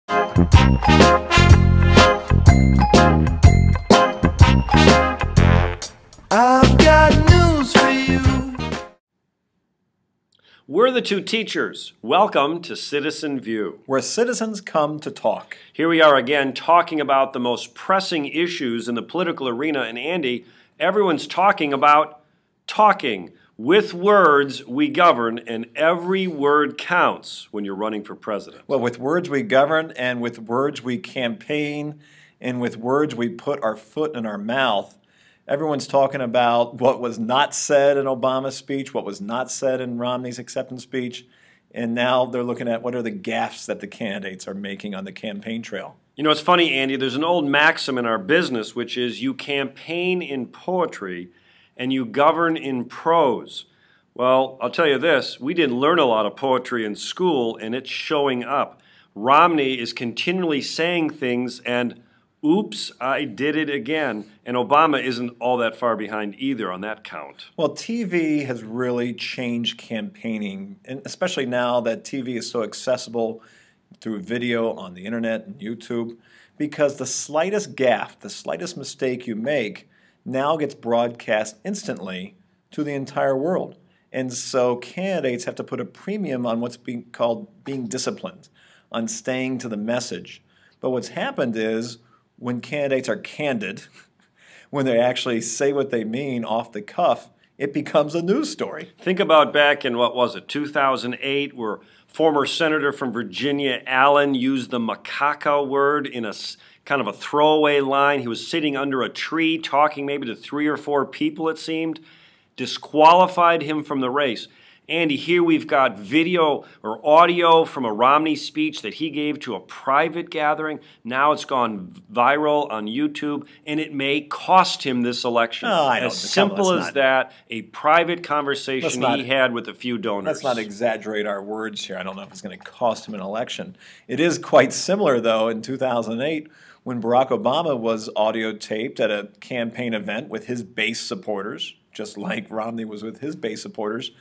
I've got news for you. We're the two teachers. Welcome to CitizenView, where citizens come to talk. Here we are again talking about the most pressing issues in the political arena. And Andy, everyone's talking about talking. With words we govern, and every word counts when you're running for president. Well, with words we govern, and with words we campaign, and with words we put our foot in our mouth. Everyone's talking about what was not said in Obama's speech, what was not said in Romney's acceptance speech, and now they're looking at what are the gaffes that the candidates are making on the campaign trail. You know, it's funny, Andy, there's an old maxim in our business, which is you campaign in poetry and you govern in prose. Well, I'll tell you this, we didn't learn a lot of poetry in school, and it's showing up. Romney is continually saying things and oops, I did it again. And Obama isn't all that far behind either on that count. Well, TV has really changed campaigning, and especially now that TV is so accessible through video on the internet and YouTube, because the slightest gaffe, the slightest mistake you make now gets broadcast instantly to the entire world. And so candidates have to put a premium on what's being called being disciplined, on staying to the message. But what's happened is, when candidates are candid, when they actually say what they mean off the cuff, it becomes a news story. Think about back in, 2008, where former Senator from Virginia, Allen, used the macaca word in a kind of a throwaway line. He was sitting under a tree talking maybe to 3 or 4 people, it seemed, disqualified him from the race. Andy, here we've got video or audio from a Romney speech that he gave to a private gathering. Now it's gone viral on YouTube, and it may cost him this election. As simple as that, a private conversation he had with a few donors. Let's not exaggerate our words here. I don't know if it's going to cost him an election. It is quite similar, though, in 2008, when Barack Obama was audio taped at a campaign event with his base supporters, just like Romney was with his base supporters,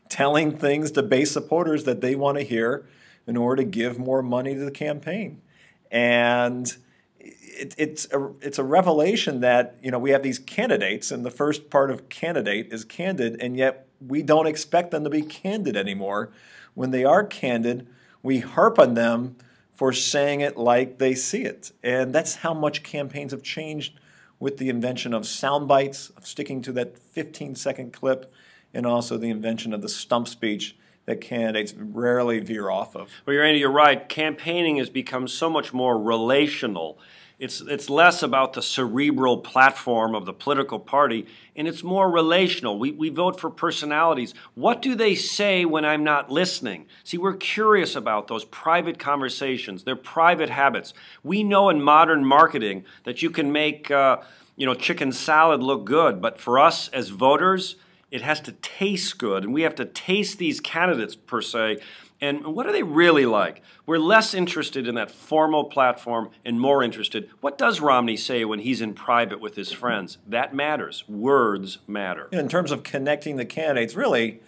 telling things to base supporters that they want to hear in order to give more money to the campaign. And it's a revelation that, you know, we have these candidates, and the first part of candidate is candid, and yet we don't expect them to be candid anymore. When they are candid, we harp on them for saying it like they see it. And that's how much campaigns have changed with the invention of sound bites, of sticking to that 15-second clip, and also the invention of the stump speech that candidates rarely veer off of. Well, Andy, you're right. Campaigning has become so much more relational. It's less about the cerebral platform of the political party, and it's more relational. We vote for personalities. What do they say when I'm not listening? See, we're curious about those private conversations, their private habits. We know in modern marketing that you can make chicken salad look good, but for us as voters, it has to taste good, and we have to taste these candidates, per se. And what are they really like? We're less interested in that formal platform and more interested, what does Romney say when he's in private with his friends? That matters. Words matter. In terms of connecting the candidates, really,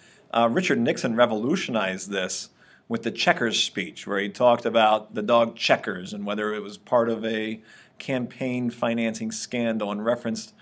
Richard Nixon revolutionized this with the Checkers speech, where he talked about the dog Checkers and whether it was part of a campaign financing scandal and referenced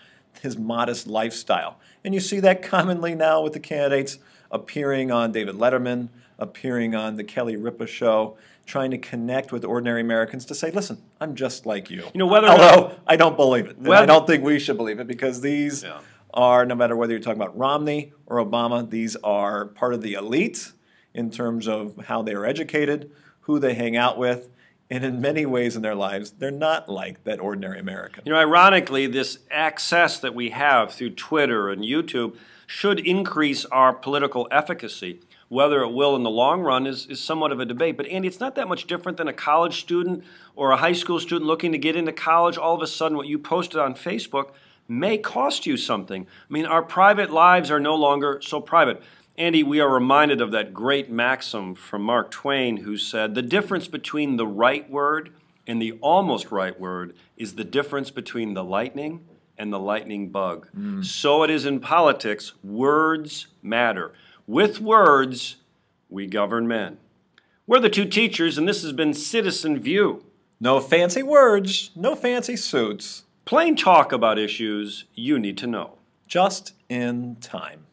his modest lifestyle. And you see that commonly now with the candidates appearing on David Letterman, appearing on the Kelly Ripa show, trying to connect with ordinary Americans to say, listen, I'm just like you. Although I don't believe it. And I don't think we should believe it, because these are, no matter whether you're talking about Romney or Obama, these are part of the elite in terms of how they are educated, who they hang out with, and in many ways in their lives, they're not like that ordinary American. You know, ironically, this access that we have through Twitter and YouTube should increase our political efficacy. Whether it will in the long run is somewhat of a debate. But Andy, it's not that much different than a college student or a high school student looking to get into college. All of a sudden, what you posted on Facebook may cost you something. I mean, our private lives are no longer so private. Andy, we are reminded of that great maxim from Mark Twain, who said, the difference between the right word and the almost right word is the difference between the lightning and the lightning bug. So it is in politics. Words matter. With words, we govern men. We're the two teachers, and this has been CitizenView. No fancy words, no fancy suits. Plain talk about issues you need to know. Just in time.